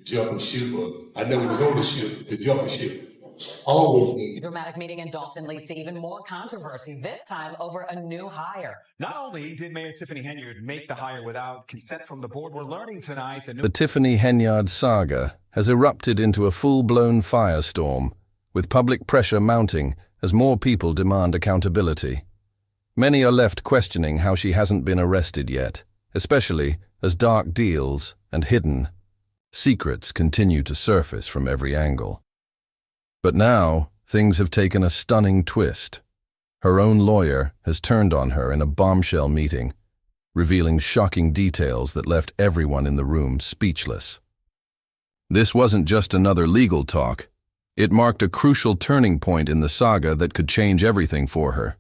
jump and ship, but I know he was on the ship to jump the ship. Always been. Dramatic meeting in Dalton leads to even more controversy, this time over a new hire. Not only did Mayor Tiffany Henyard make the hire without consent from the board, we're learning tonight The Tiffany Henyard saga has erupted into a full-blown firestorm, with public pressure mounting as more people demand accountability. Many are left questioning how she hasn't been arrested yet, especially as dark deals and hidden secrets continue to surface from every angle. But now, things have taken a stunning twist. Her own lawyer has turned on her in a bombshell meeting, revealing shocking details that left everyone in the room speechless. This wasn't just another legal talk. It marked a crucial turning point in the saga that could change everything for her.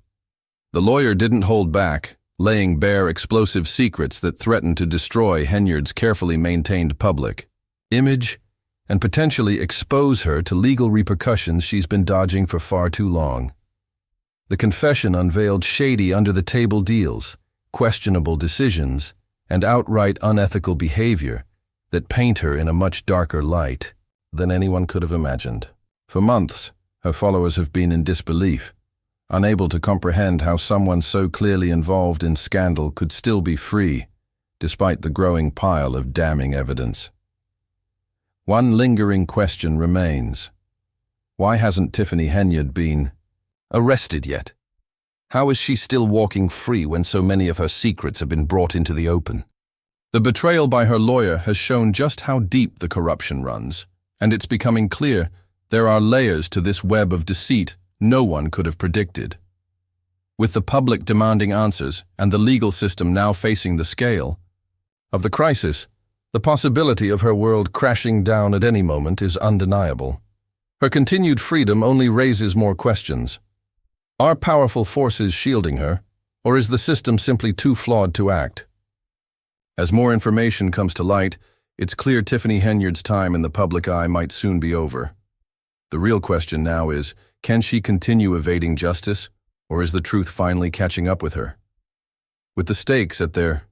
The lawyer didn't hold back, laying bare explosive secrets that threatened to destroy Henyard's carefully maintained public image and potentially expose her to legal repercussions she's been dodging for far too long. The confession unveiled shady under-the-table deals, questionable decisions, and outright unethical behavior that paint her in a much darker light than anyone could have imagined. For months, her followers have been in disbelief, unable to comprehend how someone so clearly involved in scandal could still be free, despite the growing pile of damning evidence. One lingering question remains. Why hasn't Tiffany Henyard been arrested yet? How is she still walking free when so many of her secrets have been brought into the open? The betrayal by her lawyer has shown just how deep the corruption runs, and it's becoming clear there are layers to this web of deceit no one could have predicted. With the public demanding answers and the legal system now facing the scale of the crisis, the possibility of her world crashing down at any moment is undeniable. Her continued freedom only raises more questions. Are powerful forces shielding her, or is the system simply too flawed to act? As more information comes to light, it's clear Tiffany Henyard's time in the public eye might soon be over. The real question now is, can she continue evading justice, or is the truth finally catching up with her? With the stakes at their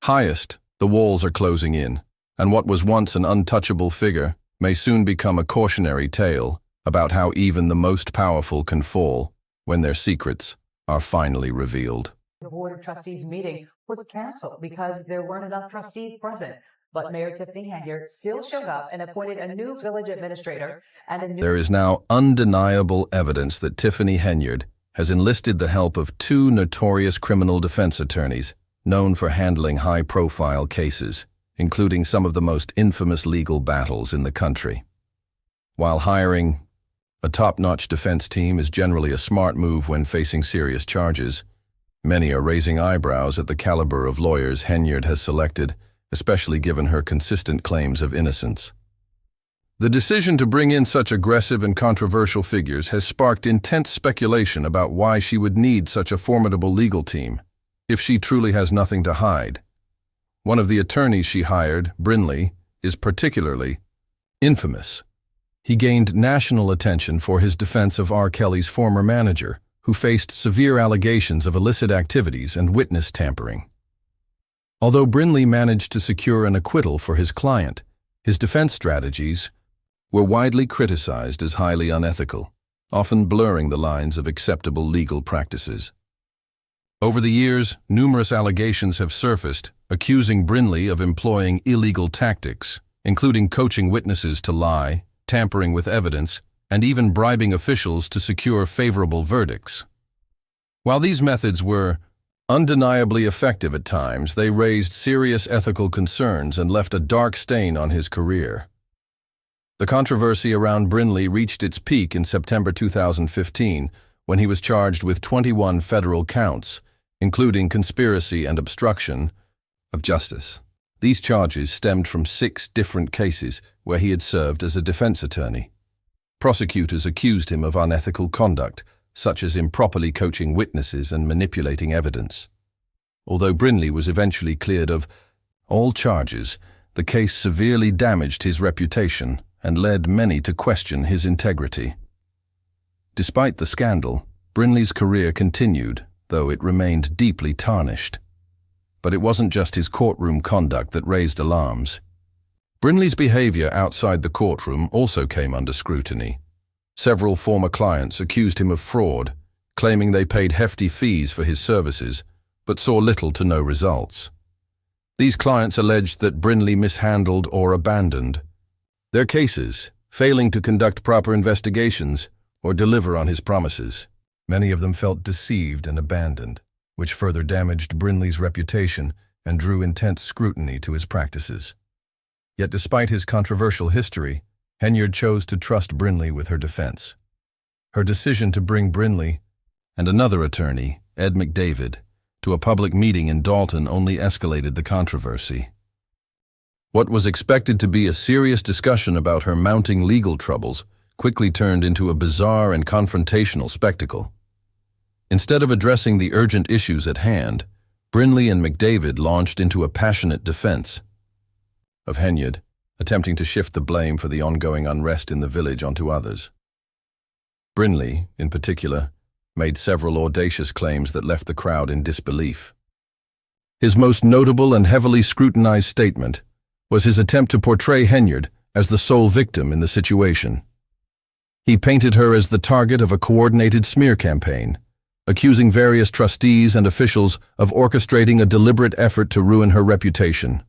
highest, the walls are closing in, and what was once an untouchable figure may soon become a cautionary tale about how even the most powerful can fall when their secrets are finally revealed. The Board of Trustees meeting was canceled because there weren't enough trustees present, but Mayor Tiffany Henyard still showed up and appointed a new village administrator and a new... There is now undeniable evidence that Tiffany Henyard has enlisted the help of two notorious criminal defense attorneys known for handling high-profile cases, including some of the most infamous legal battles in the country. While hiring a top-notch defense team is generally a smart move when facing serious charges, many are raising eyebrows at the caliber of lawyers Henyard has selected, especially given her consistent claims of innocence. The decision to bring in such aggressive and controversial figures has sparked intense speculation about why she would need such a formidable legal team, if she truly has nothing to hide. One of the attorneys she hired, Brinley, is particularly infamous. He gained national attention for his defense of R. Kelly's former manager, who faced severe allegations of illicit activities and witness tampering. Although Brinley managed to secure an acquittal for his client, his defense strategies were widely criticized as highly unethical, often blurring the lines of acceptable legal practices. Over the years, numerous allegations have surfaced accusing Brinley of employing illegal tactics, including coaching witnesses to lie, tampering with evidence, and even bribing officials to secure favorable verdicts. While these methods were undeniably effective at times, they raised serious ethical concerns and left a dark stain on his career. The controversy around Brinley reached its peak in September 2015, when he was charged with 21 federal counts, including conspiracy and obstruction of justice. These charges stemmed from 6 different cases where he had served as a defense attorney. Prosecutors accused him of unethical conduct, such as improperly coaching witnesses and manipulating evidence. Although Brinley was eventually cleared of all charges, the case severely damaged his reputation and led many to question his integrity. Despite the scandal, Brinley's career continued, though it remained deeply tarnished. But it wasn't just his courtroom conduct that raised alarms. Brinley's behavior outside the courtroom also came under scrutiny. Several former clients accused him of fraud, claiming they paid hefty fees for his services, but saw little to no results. These clients alleged that Brinley mishandled or abandoned their cases, failing to conduct proper investigations or deliver on his promises. Many of them felt deceived and abandoned, which further damaged Brinley's reputation and drew intense scrutiny to his practices. Yet despite his controversial history, Henyard chose to trust Brinley with her defense. Her decision to bring Brinley and another attorney, Ed McDavid, to a public meeting in Dalton only escalated the controversy. What was expected to be a serious discussion about her mounting legal troubles quickly turned into a bizarre and confrontational spectacle. Instead of addressing the urgent issues at hand, Brinley and McDavid launched into a passionate defense of Henyard, attempting to shift the blame for the ongoing unrest in the village onto others. Brinley, in particular, made several audacious claims that left the crowd in disbelief. His most notable and heavily scrutinized statement was his attempt to portray Henyard as the sole victim in the situation. He painted her as the target of a coordinated smear campaign, accusing various trustees and officials of orchestrating a deliberate effort to ruin her reputation.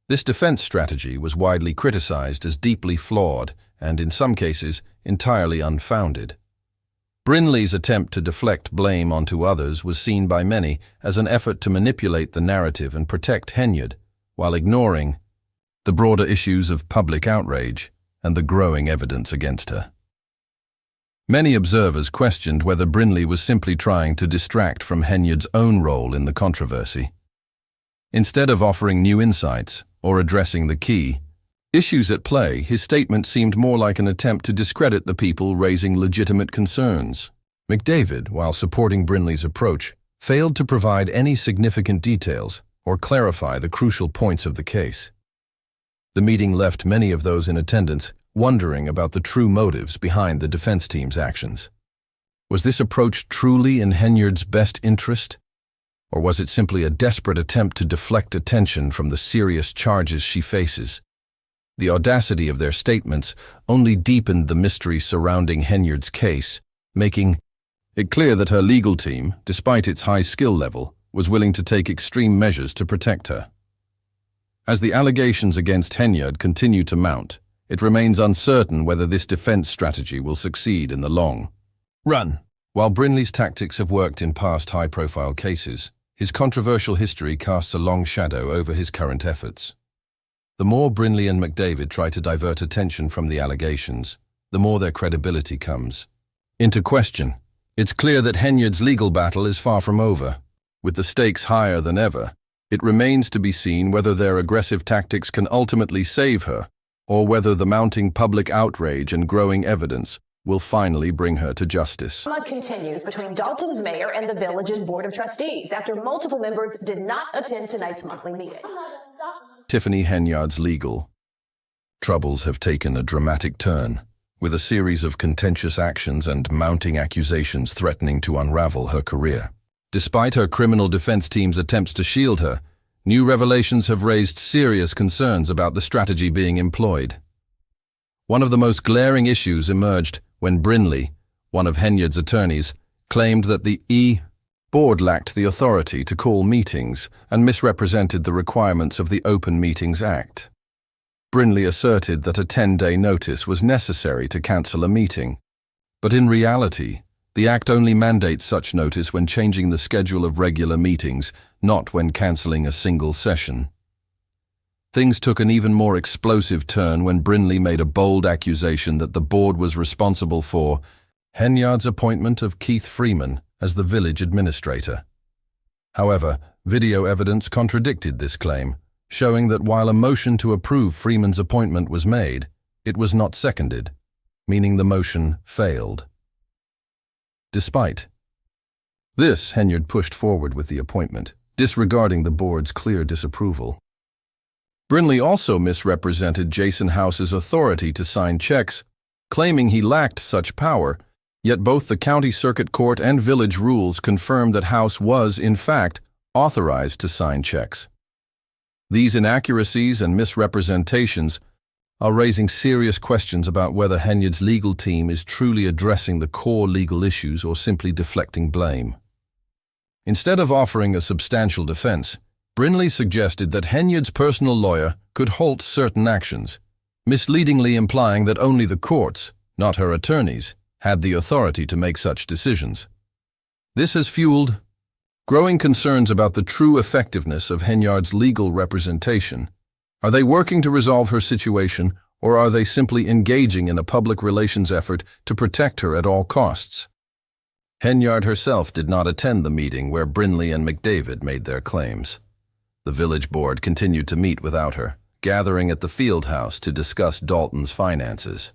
This defense strategy was widely criticized as deeply flawed and, in some cases, entirely unfounded. Brinley's attempt to deflect blame onto others was seen by many as an effort to manipulate the narrative and protect Henyard, while ignoring the broader issues of public outrage and the growing evidence against her. Many observers questioned whether Brinley was simply trying to distract from Henyard's own role in the controversy. Instead of offering new insights or addressing the key issues at play, his statement seemed more like an attempt to discredit the people raising legitimate concerns. McDavid, while supporting Brinley's approach, failed to provide any significant details or clarify the crucial points of the case. The meeting left many of those in attendance wondering about the true motives behind the defense team's actions. Was this approach truly in Henyard's best interest? Or was it simply a desperate attempt to deflect attention from the serious charges she faces? The audacity of their statements only deepened the mystery surrounding Henyard's case, making it clear that her legal team, despite its high skill level, was willing to take extreme measures to protect her. As the allegations against Henyard continue to mount, it remains uncertain whether this defense strategy will succeed in the long run. While Brinley's tactics have worked in past high-profile cases, his controversial history casts a long shadow over his current efforts. The more Brinley and McDavid try to divert attention from the allegations, the more their credibility comes into question. It's clear that Henyard's legal battle is far from over. With the stakes higher than ever, it remains to be seen whether their aggressive tactics can ultimately save her, or whether the mounting public outrage and growing evidence will finally bring her to justice. Drama continues between Dalton's mayor and the village's board of trustees after multiple members did not attend tonight's monthly meeting. Tiffany Henyard's legal troubles have taken a dramatic turn, with a series of contentious actions and mounting accusations threatening to unravel her career. Despite her criminal defense team's attempts to shield her, new revelations have raised serious concerns about the strategy being employed. One of the most glaring issues emerged when Brinley, one of Henyard's attorneys, claimed that the board lacked the authority to call meetings and misrepresented the requirements of the Open Meetings Act. Brinley asserted that a 10-day notice was necessary to cancel a meeting, but in reality, the Act only mandates such notice when changing the schedule of regular meetings, not when canceling a single session. Things took an even more explosive turn when Brinley made a bold accusation that the board was responsible for Henyard's appointment of Keith Freeman as the village administrator. However, video evidence contradicted this claim, showing that while a motion to approve Freeman's appointment was made, it was not seconded, meaning the motion failed. Despite this, Henyard pushed forward with the appointment, disregarding the board's clear disapproval. Brinley also misrepresented Jason House's authority to sign checks, claiming he lacked such power, yet both the county circuit court and village rules confirmed that House was, in fact, authorized to sign checks. These inaccuracies and misrepresentations are raising serious questions about whether Henyard's legal team is truly addressing the core legal issues or simply deflecting blame. Instead of offering a substantial defense, Brinley suggested that Henyard's personal lawyer could halt certain actions, misleadingly implying that only the courts, not her attorneys, had the authority to make such decisions. This has fueled growing concerns about the true effectiveness of Henyard's legal representation. Are they working to resolve her situation, or are they simply engaging in a public relations effort to protect her at all costs? Henyard herself did not attend the meeting where Brinley and McDavid made their claims. The village board continued to meet without her, gathering at the field house to discuss Dalton's finances.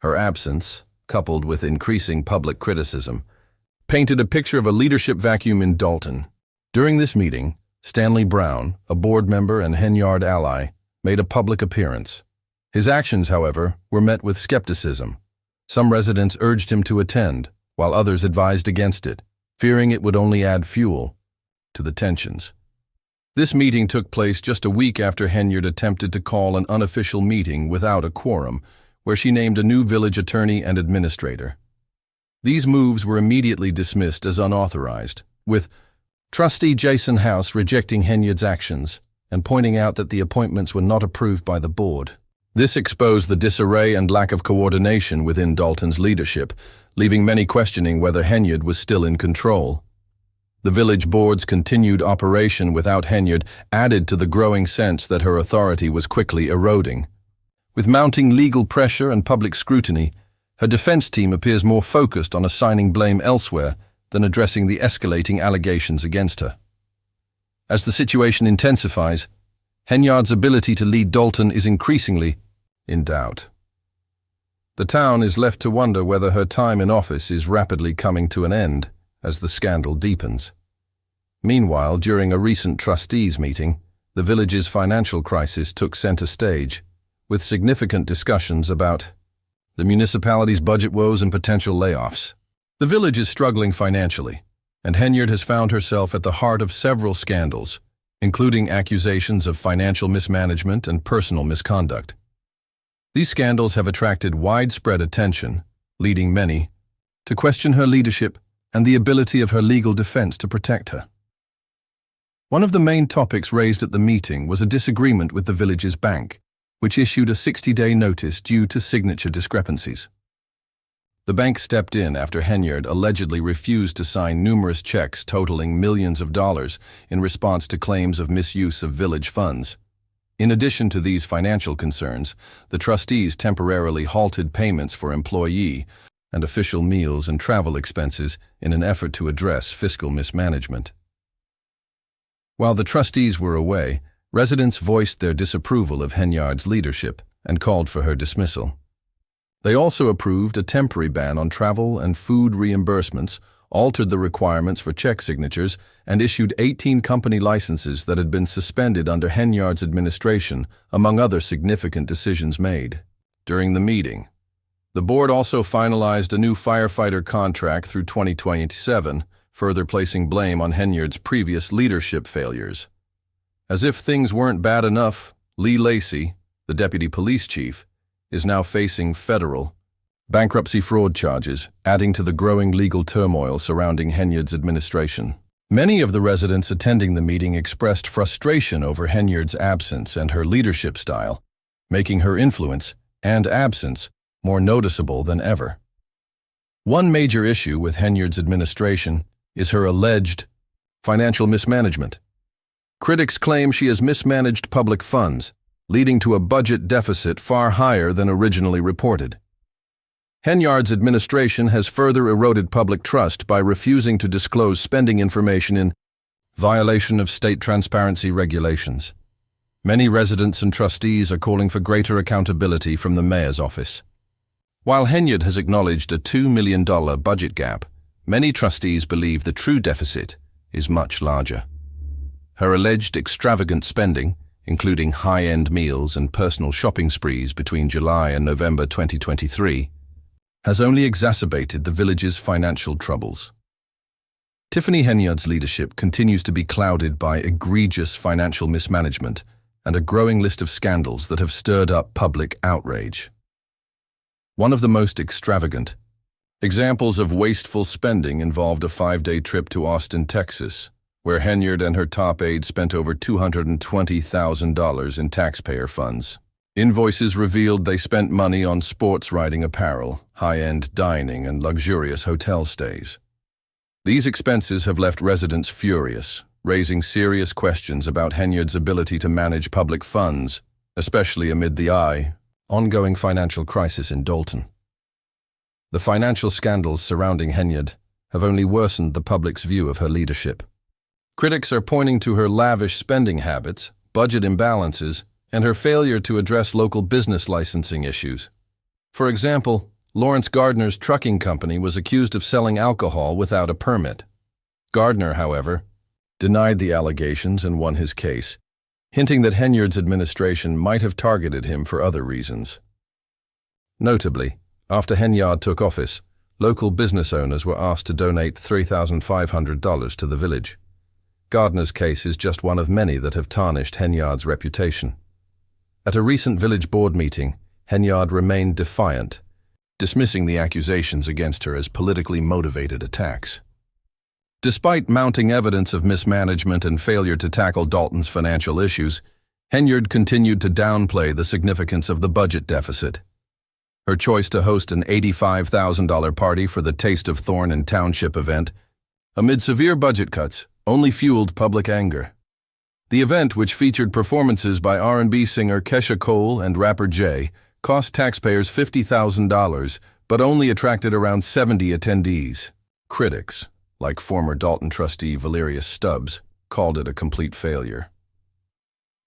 Her absence, coupled with increasing public criticism, painted a picture of a leadership vacuum in Dalton. During this meeting, Stanley Brown, a board member and Henyard ally, made a public appearance. His actions, however, were met with skepticism. Some residents urged him to attend, while others advised against it, fearing it would only add fuel to the tensions. This meeting took place just a week after Henyard attempted to call an unofficial meeting without a quorum, where she named a new village attorney and administrator. These moves were immediately dismissed as unauthorized, with Trustee Jason House rejecting Henyard's actions and pointing out that the appointments were not approved by the board. This exposed the disarray and lack of coordination within Dalton's leadership, leaving many questioning whether Henyard was still in control. The village board's continued operation without Henyard added to the growing sense that her authority was quickly eroding. With mounting legal pressure and public scrutiny, her defense team appears more focused on assigning blame elsewhere than addressing the escalating allegations against her. As the situation intensifies, Henyard's ability to lead Dalton is increasingly in doubt. The town is left to wonder whether her time in office is rapidly coming to an end as the scandal deepens. Meanwhile, during a recent trustees meeting, the village's financial crisis took center stage, with significant discussions about the municipality's budget woes and potential layoffs. The village is struggling financially, and Henyard has found herself at the heart of several scandals, including accusations of financial mismanagement and personal misconduct. These scandals have attracted widespread attention, leading many to question her leadership and the ability of her legal defense to protect her. One of the main topics raised at the meeting was a disagreement with the village's bank, which issued a 60-day notice due to signature discrepancies. The bank stepped in after Henyard allegedly refused to sign numerous checks totaling millions of dollars in response to claims of misuse of village funds. In addition to these financial concerns, the trustees temporarily halted payments for employee and official meals and travel expenses in an effort to address fiscal mismanagement. While the trustees were away, residents voiced their disapproval of Henyard's leadership and called for her dismissal. They also approved a temporary ban on travel and food reimbursements, altered the requirements for check signatures, and issued 18 company licenses that had been suspended under Henyard's administration, among other significant decisions made. During the meeting, the board also finalized a new firefighter contract through 2027, further placing blame on Henyard's previous leadership failures. As if things weren't bad enough, Lee Lacey, the deputy police chief, is now facing federal bankruptcy fraud charges, adding to the growing legal turmoil surrounding Henyard's administration. Many of the residents attending the meeting expressed frustration over Henyard's absence and her leadership style, making her influence and absence more noticeable than ever. One major issue with Henyard's administration is her alleged financial mismanagement. Critics claim she has mismanaged public funds, leading to a budget deficit far higher than originally reported. Henyard's administration has further eroded public trust by refusing to disclose spending information in violation of state transparency regulations. Many residents and trustees are calling for greater accountability from the mayor's office. While Henyard has acknowledged a $2 million budget gap, many trustees believe the true deficit is much larger. Her alleged extravagant spending, including high-end meals and personal shopping sprees between July and November 2023, has only exacerbated the village's financial troubles. Tiffany Henyard's leadership continues to be clouded by egregious financial mismanagement and a growing list of scandals that have stirred up public outrage. One of the most extravagant examples of wasteful spending involved a 5-day trip to Austin, Texas, where Henyard and her top aide spent over $220,000 in taxpayer funds. Invoices revealed they spent money on sports riding apparel, high-end dining, and luxurious hotel stays. These expenses have left residents furious, raising serious questions about Henyard's ability to manage public funds, especially amid the ongoing financial crisis in Dalton. The financial scandals surrounding Henyard have only worsened the public's view of her leadership. Critics are pointing to her lavish spending habits, budget imbalances, and her failure to address local business licensing issues. For example, Lawrence Gardner's trucking company was accused of selling alcohol without a permit. Gardner, however, denied the allegations and won his case, hinting that Henyard's administration might have targeted him for other reasons. Notably, after Henyard took office, local business owners were asked to donate $3,500 to the village. Gardner's case is just one of many that have tarnished Henyard's reputation. At a recent village board meeting, Henyard remained defiant, dismissing the accusations against her as politically motivated attacks. Despite mounting evidence of mismanagement and failure to tackle Dalton's financial issues, Henyard continued to downplay the significance of the budget deficit. Her choice to host an $85,000 party for the Taste of Thorn and Township event, amid severe budget cuts, only fueled public anger. The event, which featured performances by R&B singer Kesha Cole and rapper Jay, cost taxpayers $50,000, but only attracted around 70 attendees. Critics, like former Dalton trustee Valerius Stubbs, called it a complete failure.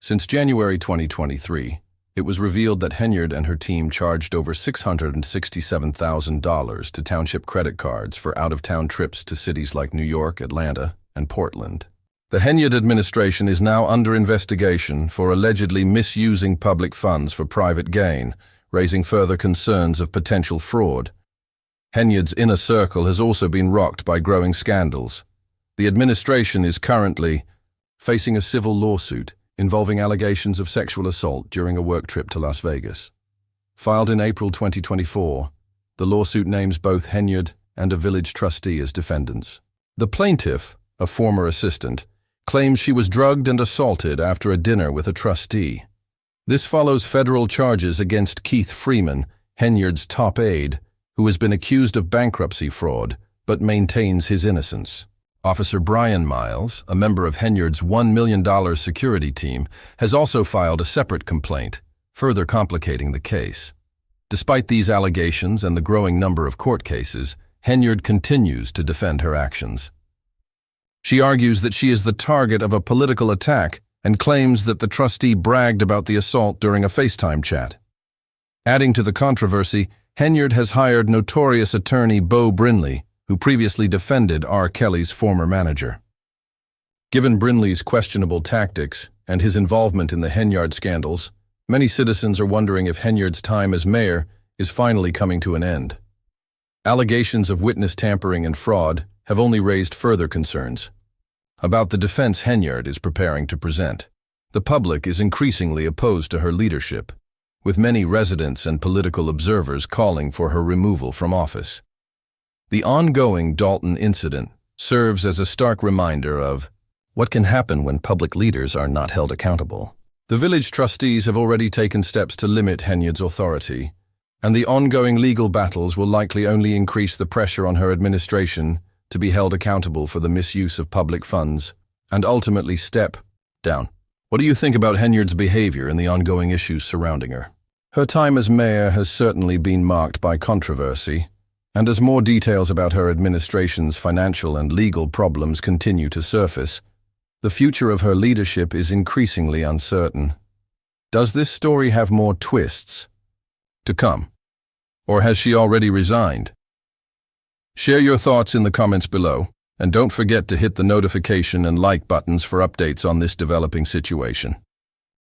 Since January 2023, it was revealed that Henyard and her team charged over $667,000 to township credit cards for out-of-town trips to cities like New York, Atlanta, and Portland. The Henyard administration is now under investigation for allegedly misusing public funds for private gain, raising further concerns of potential fraud. Henyard's inner circle has also been rocked by growing scandals. The administration is currently facing a civil lawsuit involving allegations of sexual assault during a work trip to Las Vegas. Filed in April 2024, the lawsuit names both Henyard and a village trustee as defendants. The plaintiff, a former assistant, claims she was drugged and assaulted after a dinner with a trustee. This follows federal charges against Keith Freeman, Henyard's top aide, who has been accused of bankruptcy fraud but maintains his innocence. Officer Brian Miles, a member of Henyard's $1 million security team, has also filed a separate complaint, further complicating the case. Despite these allegations and the growing number of court cases, Henyard continues to defend her actions. She argues that she is the target of a political attack and claims that the trustee bragged about the assault during a FaceTime chat. Adding to the controversy, Henyard has hired notorious attorney Bo Brinley, who previously defended R. Kelly's former manager. Given Brinley's questionable tactics and his involvement in the Henyard scandals, many citizens are wondering if Henyard's time as mayor is finally coming to an end. Allegations of witness tampering and fraud have only raised further concerns about the defense Henyard is preparing to present. The public is increasingly opposed to her leadership, with many residents and political observers calling for her removal from office. The ongoing Dalton incident serves as a stark reminder of what can happen when public leaders are not held accountable. The village trustees have already taken steps to limit Henyard's authority, and the ongoing legal battles will likely only increase the pressure on her administration to be held accountable for the misuse of public funds and ultimately step down. What do you think about Henyard's behavior and the ongoing issues surrounding her? Her time as mayor has certainly been marked by controversy, and as more details about her administration's financial and legal problems continue to surface, the future of her leadership is increasingly uncertain. Does this story have more twists to come? Or has she already resigned? Share your thoughts in the comments below, and don't forget to hit the notification and like buttons for updates on this developing situation.